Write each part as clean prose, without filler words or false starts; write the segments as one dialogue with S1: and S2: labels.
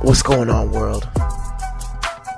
S1: What's going on, world?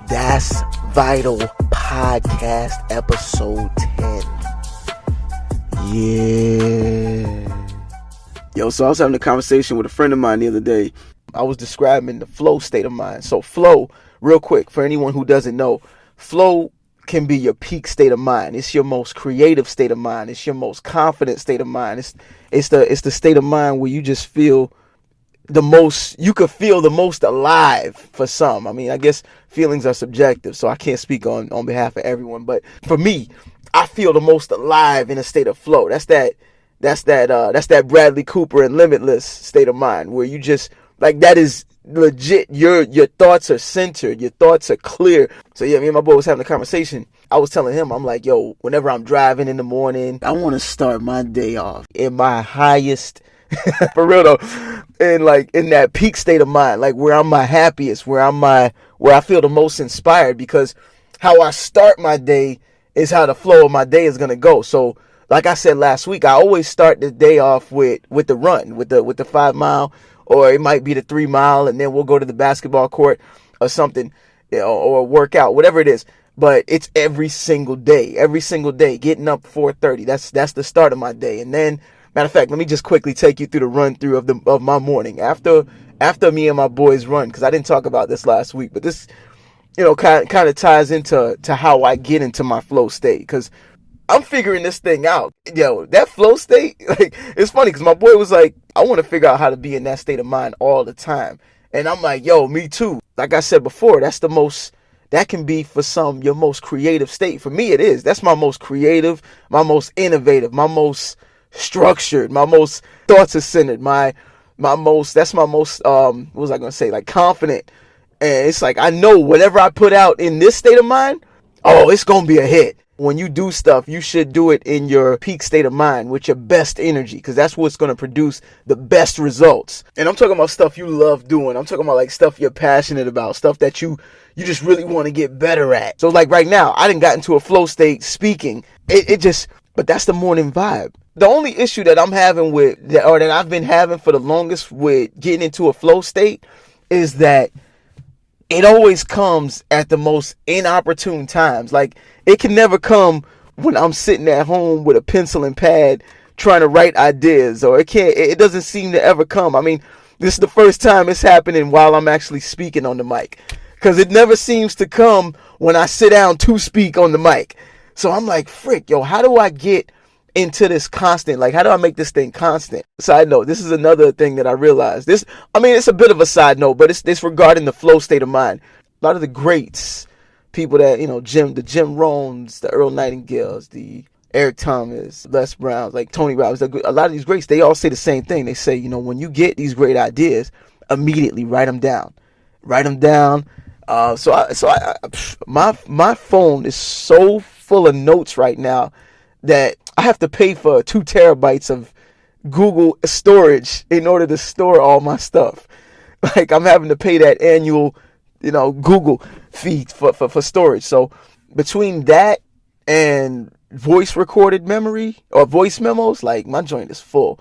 S1: That's Vital Podcast episode 10. Yeah. Yo, so I was having a conversation with a friend of mine the other day. I was describing the flow state of mind. So flow, real quick, for anyone who doesn't know, flow can be your peak state of mind. It's your most creative state of mind. It's your most confident state of mind. It's the state of mind where you just feel you could feel the most alive for some. I mean, I guess feelings are subjective, so I can't speak on behalf of everyone. But for me, I feel the most alive in a state of flow. That's that Bradley Cooper and Limitless state of mind where you just like that is legit. Your thoughts are centered. Your thoughts are clear. So yeah, me and my boy was having a conversation. I was telling him, I'm like, yo, whenever I'm driving in the morning, I want to start my day off in my highest, for real though, and like in that peak state of mind, like where I'm my happiest, where I feel the most inspired, because how I start my day is how the flow of my day is gonna go. So like I said last week, I always start the day off with the run, with the 5 mile, or it might be the 3 mile, and then we'll go to the basketball court or something, you know, or work out, whatever it is. But it's every single day, getting up 4:30. That's the start of my day. And then, matter of fact, let me just quickly take you through the run through of my morning after me and my boys run, because I didn't talk about this last week, but this, you know, kind of ties into how I get into my flow state, because I'm figuring this thing out. Yo, that flow state, like, it's funny because my boy was like, I want to figure out how to be in that state of mind all the time. And I'm like, yo, me too. Like I said before, that can be for some your most creative state. For me, it is. That's my most creative, my most innovative, my most structured, my most thoughts are centered, what was I going to say? Like confident. And it's like, I know whatever I put out in this state of mind, oh, it's going to be a hit. When you do stuff, you should do it in your peak state of mind with your best energy, because that's what's going to produce the best results. And I'm talking about stuff you love doing. I'm talking about like stuff you're passionate about, stuff that you just really want to get better at. So like right now, I done got into a flow state speaking. But that's the morning vibe. The only issue that I'm having that I've been having for the longest with getting into a flow state is that it always comes at the most inopportune times. Like, it can never come when I'm sitting at home with a pencil and pad trying to write ideas, or it doesn't seem to ever come. I mean, this is the first time it's happening while I'm actually speaking on the mic, because it never seems to come when I sit down to speak on the mic. So I'm like, frick, yo, how do I get into this constant? Like, how do I make this thing constant? Side note, this is another thing that I realized. It's a bit of a side note, but it's regarding the flow state of mind. A lot of the greats, people that, you know, the Jim Rohns, the Earl Nightingales, the Eric Thomas, Les Browns, like Tony Robbins, a lot of these greats, they all say the same thing. They say, you know, when you get these great ideas, immediately write them down. My phone is so full of notes right now that I have to pay for 2 terabytes of Google storage in order to store all my stuff. Like, I'm having to pay that annual, you know, Google fee for storage. So between that and voice recorded memory or voice memos, like, my joint is full.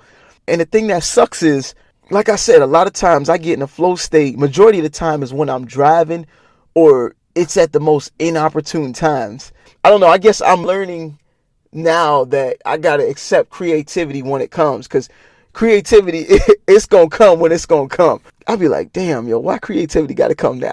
S1: And the thing that sucks is, like I said, a lot of times I get in a flow state. Majority of the time is when I'm driving, or it's at the most inopportune times. I don't know. I guess I'm learning now that I got to accept creativity when it comes, because creativity, it's going to come when it's going to come. I'll be like, damn, yo, why creativity got to come now?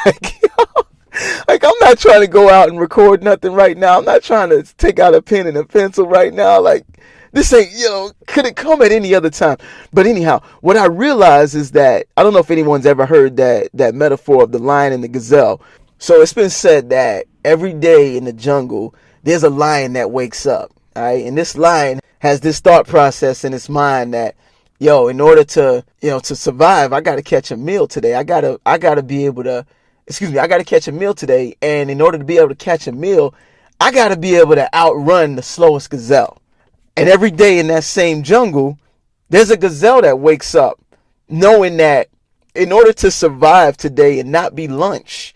S1: Like, I'm not trying to go out and record nothing right now. I'm not trying to take out a pen and a pencil right now. Like, this ain't, you know, could it come at any other time? But anyhow, what I realize is that, I don't know if anyone's ever heard that metaphor of the lion and the gazelle. So it's been said that every day in the jungle, there's a lion that wakes up, all right? And this lion has this thought process in its mind that, yo, in order to survive, I got to catch a meal today. I got to catch a meal today. And in order to be able to catch a meal, I got to be able to outrun the slowest gazelle. And every day in that same jungle, there's a gazelle that wakes up knowing that in order to survive today and not be lunch,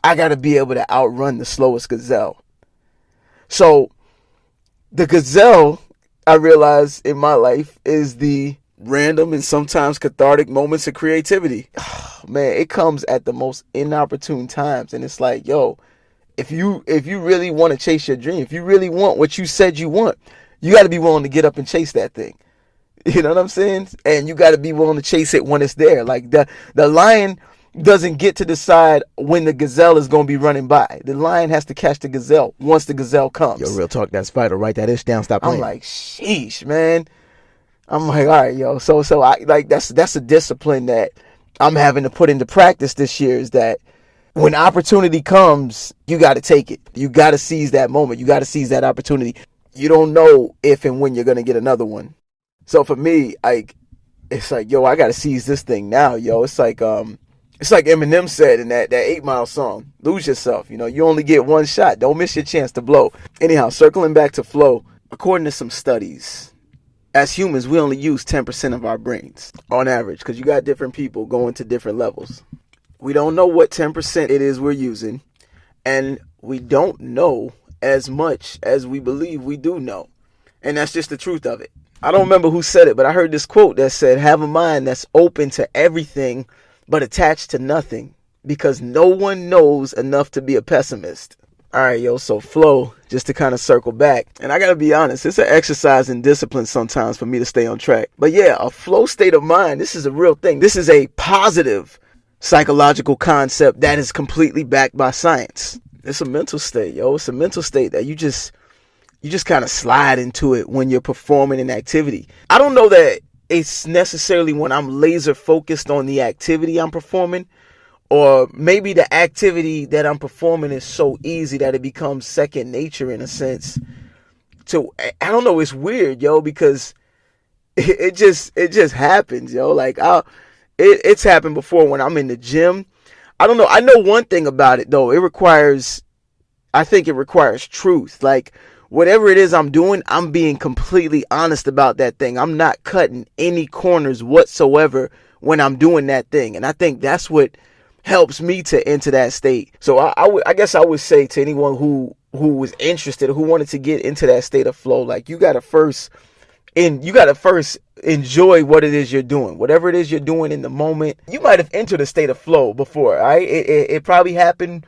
S1: I got to be able to outrun the slowest gazelle. So the gazelle, I realize in my life, is the random and sometimes cathartic moments of creativity. Man, it comes at the most inopportune times, and it's like, yo, if you really want to chase your dream, if you really want what you said you want, you got to be willing to get up and chase that thing. You know what I'm saying? And you got to be willing to chase it when it's there. Like the lion doesn't get to decide when the gazelle is going to be running by. The lion has to catch the gazelle once the gazelle comes.
S2: Yo, real talk, that's vital. Write that ish down. Stop playing.
S1: I'm like, sheesh, man. I'm like, all right, yo. So I like that's a discipline that I'm having to put into practice this year, is that when opportunity comes, you got to take it. You got to seize that moment. You got to seize that opportunity. You don't know if and when you're going to get another one. So for me, it's like, yo, I got to seize this thing now, yo. It's like Eminem said in that 8 Mile song, lose yourself. You know, you only get one shot. Don't miss your chance to blow. Anyhow, circling back to flow, according to some studies, as humans, we only use 10% of our brains on average, because you got different people going to different levels. We don't know what 10% it is we're using, and we don't know as much as we believe we do know. And that's just the truth of it. I don't remember who said it, but I heard this quote that said, have a mind that's open to everything but attached to nothing, because no one knows enough to be a pessimist. All right, yo, so flow, just to kind of circle back. And I got to be honest, it's an exercise in discipline sometimes for me to stay on track. But yeah, a flow state of mind, this is a real thing. This is a positive psychological concept that is completely backed by science. It's a mental state, yo. It's a mental state that you just kind of slide into it when you're performing an activity. I don't know that it's necessarily when I'm laser focused on the activity I'm performing, or maybe the activity that I'm performing is so easy that it becomes second nature in a sense. So I don't know, it's weird, yo, because it just happens, yo. Like it's happened before when I'm in the gym. I don't know. I know one thing about it though. I think it requires truth. Like whatever it is I'm doing, I'm being completely honest about that thing. I'm not cutting any corners whatsoever when I'm doing that thing. And I think that's what helps me to enter that state. So I guess I would say to anyone who was interested, who wanted to get into that state of flow, like you gotta first enjoy what it is you're doing. Whatever it is you're doing in the moment. You might have entered a state of flow before, right? It probably happened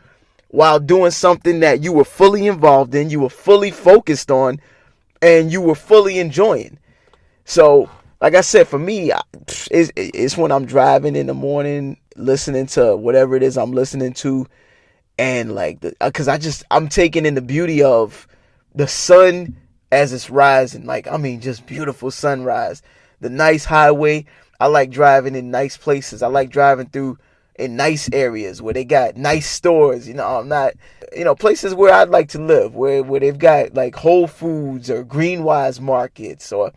S1: while doing something that you were fully involved in, you were fully focused on, and you were fully enjoying. So, like I said, for me, it's when I'm driving in the morning, listening to whatever it is I'm listening to, and like, because I'm taking in the beauty of the sun as it's rising. Like, I mean, just beautiful sunrise, the nice highway. I like driving in nice places. I like driving through in nice areas where they got nice stores, places where I'd like to live, where they've got like Whole Foods or Greenwise markets, or,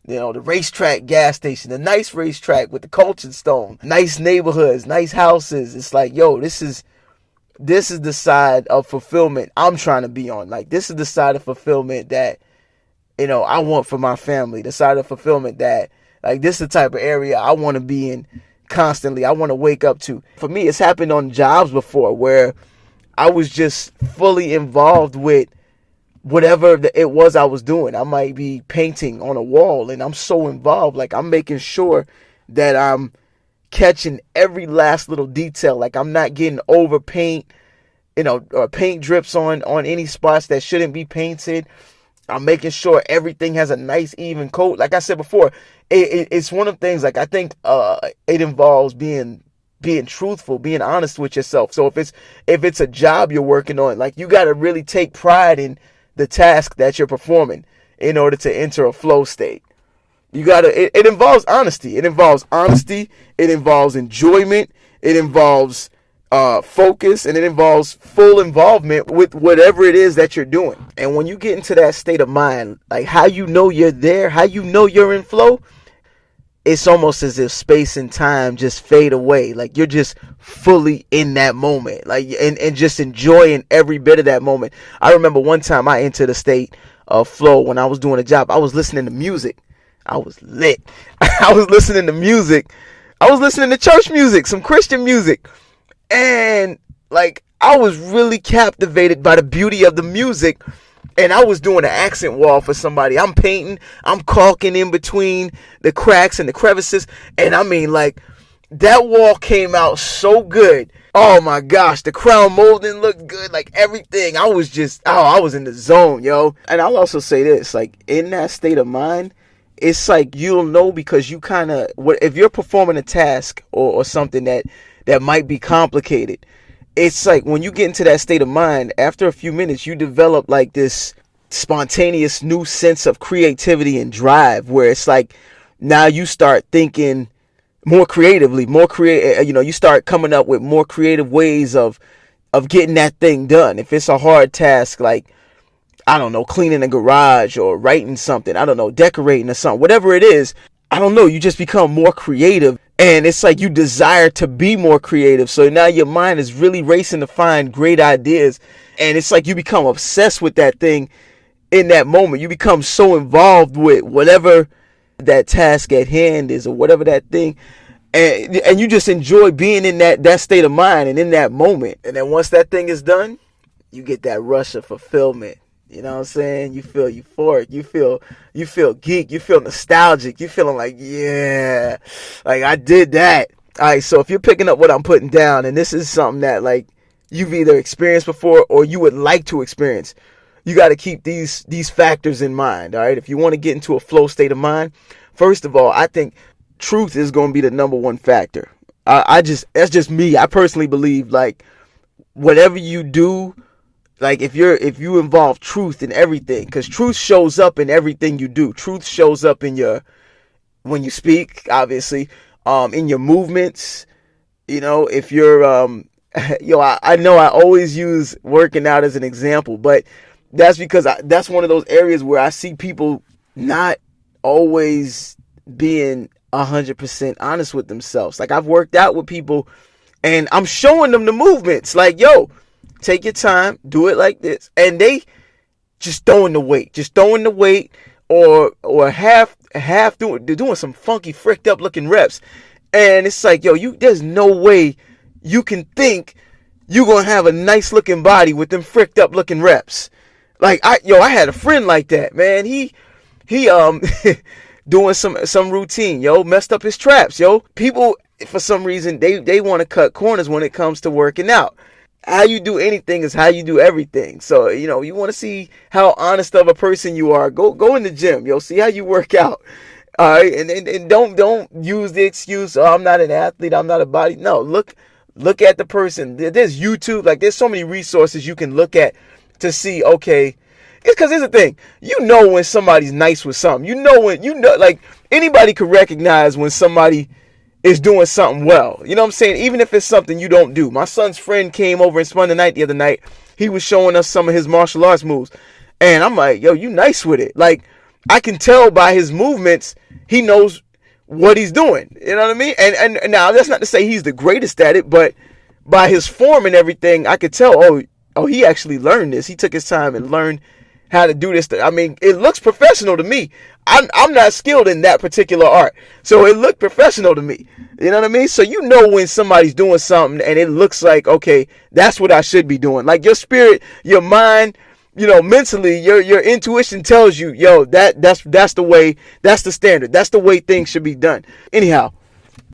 S1: the racetrack gas station, the nice racetrack with the Cultured Stone, nice neighborhoods, nice houses. It's like, yo, this is the side of fulfillment I'm trying to be on. Like, this is the side of fulfillment that, I want for my family, the side of fulfillment that, like, this is the type of area I want to be in constantly. I want to wake up to. For me, it's happened on jobs before where I was just fully involved with whatever it was I was doing. I might be painting on a wall and I'm so involved. Like, I'm making sure that I'm catching every last little detail. Like, I'm not getting over paint, or paint drips on any spots that shouldn't be painted. I'm making sure everything has a nice even coat. Like I said before, it's one of the things, like, I think it involves being truthful, being honest with yourself. So if it's a job you're working on, like, you got to really take pride in the task that you're performing in order to enter a flow state. It involves honesty. It involves enjoyment. It involves focus, and it involves full involvement with whatever it is that you're doing. And when you get into that state of mind, like, how you know you're there, how you know you're in flow, it's almost as if space and time just fade away. Like, you're just fully in that moment, like, and just enjoying every bit of that moment. I remember one time I entered a state of flow when I was doing a job. I was listening to music. I was lit. I was listening to music. I was listening to church music, some Christian music. And, like, I was really captivated by the beauty of the music. And I was doing an accent wall for somebody. I'm painting, I'm caulking in between the cracks and the crevices. And I mean, like, that wall came out so good. Oh my gosh, the crown molding looked good, like everything. I was just, I was in the zone, yo. And I'll also say this, like, in that state of mind, it's like you'll know because you kind of, if you're performing a task or something that might be complicated, it's like when you get into that state of mind, after a few minutes, you develop like this spontaneous new sense of creativity and drive where it's like now you start thinking more creatively, you start coming up with more creative ways of getting that thing done. If it's a hard task, like, I don't know, cleaning a garage or writing something, I don't know, decorating or something, whatever it is, I don't know, you just become more creative. And it's like you desire to be more creative. So now your mind is really racing to find great ideas. And it's like you become obsessed with that thing in that moment. You become so involved with whatever that task at hand is or whatever that thing. And you just enjoy being in that state of mind and in that moment. And then once that thing is done, you get that rush of fulfillment. You know what I'm saying? You feel euphoric. You feel geek. You feel nostalgic. You feeling like, yeah, like I did that. All right. So if you're picking up what I'm putting down, and this is something that like you've either experienced before or you would like to experience, you got to keep these factors in mind. All right. If you want to get into a flow state of mind, first of all, I think truth is going to be the number one factor. That's just me. I personally believe like whatever you do, like if you involve truth in everything, because truth shows up in everything you do. Truth shows up in when you speak, obviously, in your movements. You know, if you're, I know I always use working out as an example, but that's because that's one of those areas where I see people not always being 100% honest with themselves. Like I've worked out with people and I'm showing them the movements like, yo, take your time, do it like this. And they just throwing the weight, or half doing some funky fricked up looking reps. And it's like, yo, there's no way you can think you're going to have a nice looking body with them fricked up looking reps. Like I had a friend like that, man. He doing some routine, messed up his traps, People for some reason they want to cut corners when it comes to working out. How you do anything is how you do everything. So, you want to see how honest of a person you are. Go in the gym, see how you work out. All right. And don't use the excuse, oh, I'm not an athlete, I'm not a body. No, look at the person. There's YouTube, like there's so many resources you can look at to see, okay, it's because here's the thing. When somebody's nice with something. Like anybody could recognize when somebody is doing something well. You know what I'm saying? Even if it's something you don't do. My son's friend came over and spent the night the other night. He was showing us some of his martial arts moves. And I'm like, yo, you nice with it. Like, I can tell by his movements, he knows what he's doing. You know what I mean? And now, that's not to say he's the greatest at it, but by his form and everything, I could tell, oh, he actually learned this. He took his time and learned how to do this. I mean, it looks professional to me. I'm not skilled in that particular art, so it looked professional to me. You know what I mean? So when somebody's doing something and it looks like, okay, that's what I should be doing. Like your spirit, your mind, mentally, your intuition tells you, yo, that's the way, that's the standard, that's the way things should be done. Anyhow,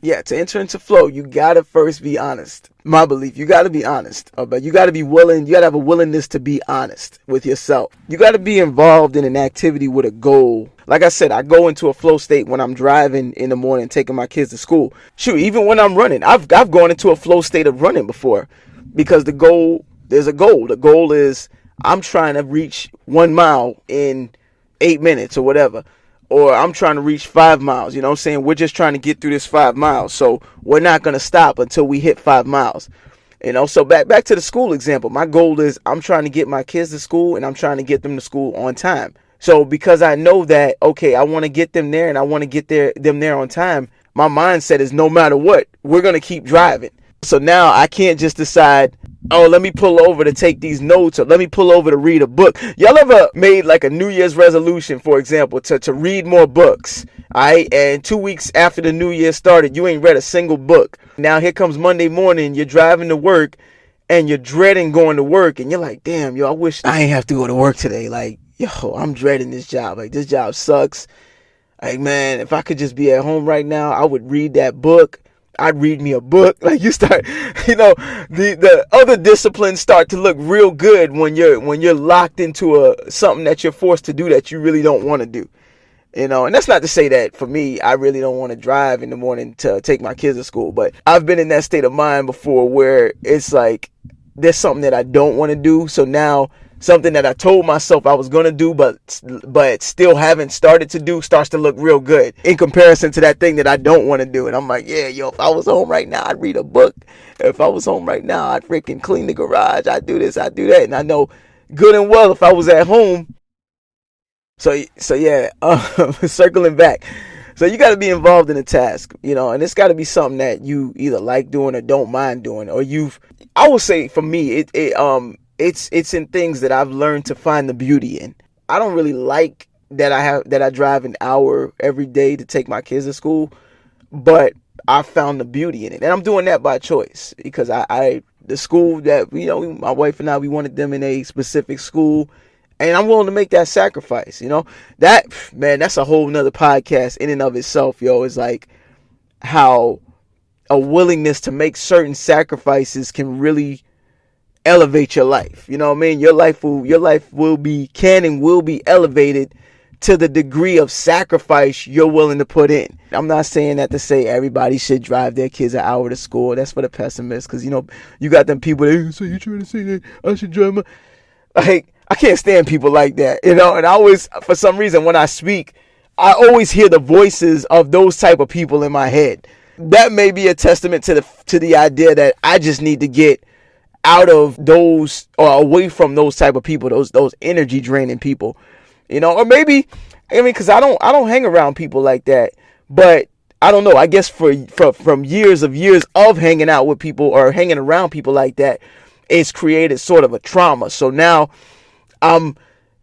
S1: yeah, to enter into flow, you gotta first be honest. My belief, you gotta be honest. But you gotta be willing, you gotta have a willingness to be honest with yourself. You gotta be involved in an activity with a goal. Like I said, I go into a flow state when I'm driving in the morning, taking my kids to school. Shoot, even when I'm running, I've gone into a flow state of running before. Because there's a goal. The goal is I'm trying to reach 1 mile in 8 minutes or whatever. Or I'm trying to reach 5 miles. You know what I'm saying? We're just trying to get through this 5 miles. So we're not going to stop until we hit 5 miles. So back to the school example. My goal is I'm trying to get my kids to school and I'm trying to get them to school on time. So because I know that, okay, I want to get them there and I want to get them there on time, my mindset is no matter what, we're going to keep driving. So now I can't just decide, oh, let me pull over to take these notes or let me pull over to read a book. Y'all ever made like a New Year's resolution, for example, to read more books? All right. And 2 weeks after the new year started, you ain't read a single book. Now here comes Monday morning. You're driving to work and you're dreading going to work, and you're like, damn, yo, I wish I ain't have to go to work today. Like, yo, I'm dreading this job. Like, this job sucks. Like, man, if I could just be at home right now, I would read that book. I'd read me a book. Like, you start, the other disciplines start to look real good when you're locked into something that you're forced to do that you really don't want to do. And that's not to say that for me, I really don't want to drive in the morning to take my kids to school. But I've been in that state of mind before where it's like there's something that I don't want to do. So now something that I told myself I was going to do, but still haven't started to do, starts to look real good in comparison to that thing that I don't want to do. And I'm like, yeah, yo, if I was home right now, I'd read a book. If I was home right now, I'd freaking clean the garage. I'd do this, I'd do that. And I know good and well if I was at home. So yeah, circling back. So you got to be involved in a task, and it's got to be something that you either like doing or don't mind doing, or I would say for me, it's in things that I've learned to find the beauty in. I don't really like that I drive an hour every day to take my kids to school, but I found the beauty in it, and I'm doing that by choice because the school that my wife and I, we wanted them in a specific school. And I'm willing to make that sacrifice, That, man, that's a whole nother podcast in and of itself, yo. It's like how a willingness to make certain sacrifices can really elevate your life. You know what I mean? Your life will be elevated to the degree of sacrifice you're willing to put in. I'm not saying that to say everybody should drive their kids an hour to school. That's for the pessimists, because, you got them people that, so you're trying to say that I should drive my... Like, I can't stand people like that, and I always, for some reason, when I speak, I always hear the voices of those type of people in my head. That may be a testament to the idea that I just need to get out of those or away from those type of people, those energy draining people, or maybe, because I don't hang around people like that, but I don't know. I guess from years of hanging out with people or hanging around people like that, it's created sort of a trauma. So now I'm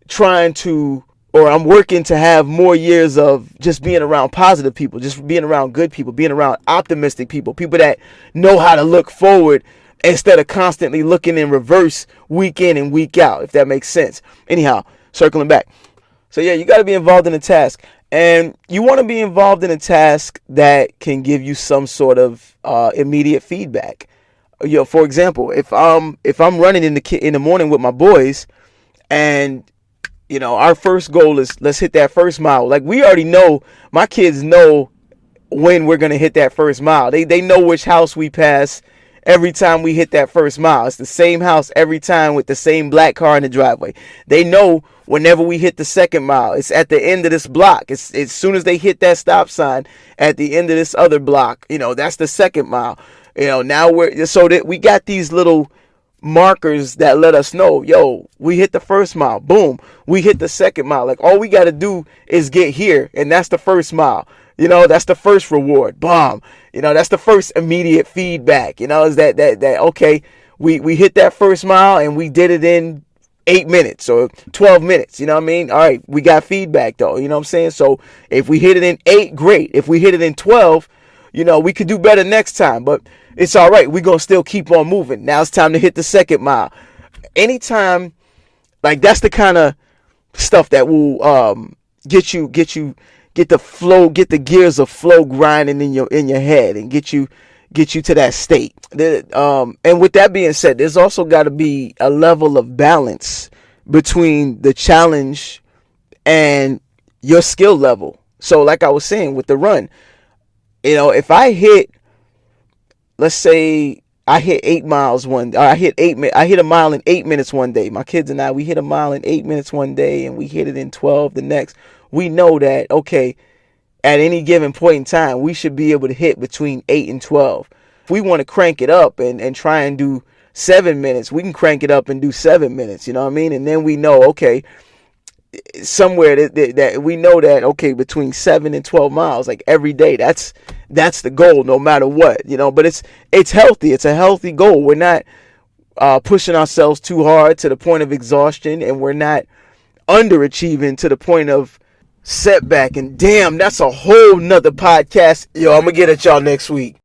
S1: working to have more years of just being around positive people, just being around good people, being around optimistic people that know how to look forward instead of constantly looking in reverse week in and week out, if that makes sense. Anyhow, circling back. So yeah, you got to be involved in a task, and you want to be involved in a task that can give you some sort of immediate feedback. For example, if I'm running in the morning with my boys, and our first goal is let's hit that first mile. Like, we already know, my kids know when we're gonna hit that first mile. They know which house we pass every time we hit that first mile. It's the same house every time with the same black car in the driveway. They know whenever we hit the second mile, it's at the end of this block. It's as soon as they hit that stop sign at the end of this other block, that's the second mile. Now we got these little markers that let us know, yo, we hit the first mile, boom, we hit the second mile. Like, all we got to do is get here, and that's the first mile. That's the first reward, bomb. That's the first immediate feedback. Is that okay, we hit that first mile and we did it in 8 minutes or 12 minutes. You know what I mean? All right, we got feedback though. You know what I'm saying? So if we hit it in 8, great. If we hit it in 12, we could do better next time, but it's all right. We're going to still keep on moving. Now it's time to hit the second mile. Anytime, like, that's the kind of stuff that will get the gears of flow grinding in your head and get you to that state. And with that being said, there's also got to be a level of balance between the challenge and your skill level. So like I was saying with the run, if I hit, let's say I hit 8 miles one day, I hit a mile in 8 minutes one day. My kids and I, we hit a mile in 8 minutes one day, and we hit it in 12 the next. We know that, okay, at any given point in time, we should be able to hit between 8 and 12. If we want to crank it up and try and do 7 minutes, we can crank it up and do 7 minutes, you know what I mean? And then we know, okay, somewhere that we know that, okay, between 7 and 12 miles, like every day, that's the goal, no matter what, but it's healthy. It's a healthy goal. We're not pushing ourselves too hard to the point of exhaustion, and we're not underachieving to the point of setback. And damn, that's a whole nother podcast. Yo, I'm gonna get at y'all next week.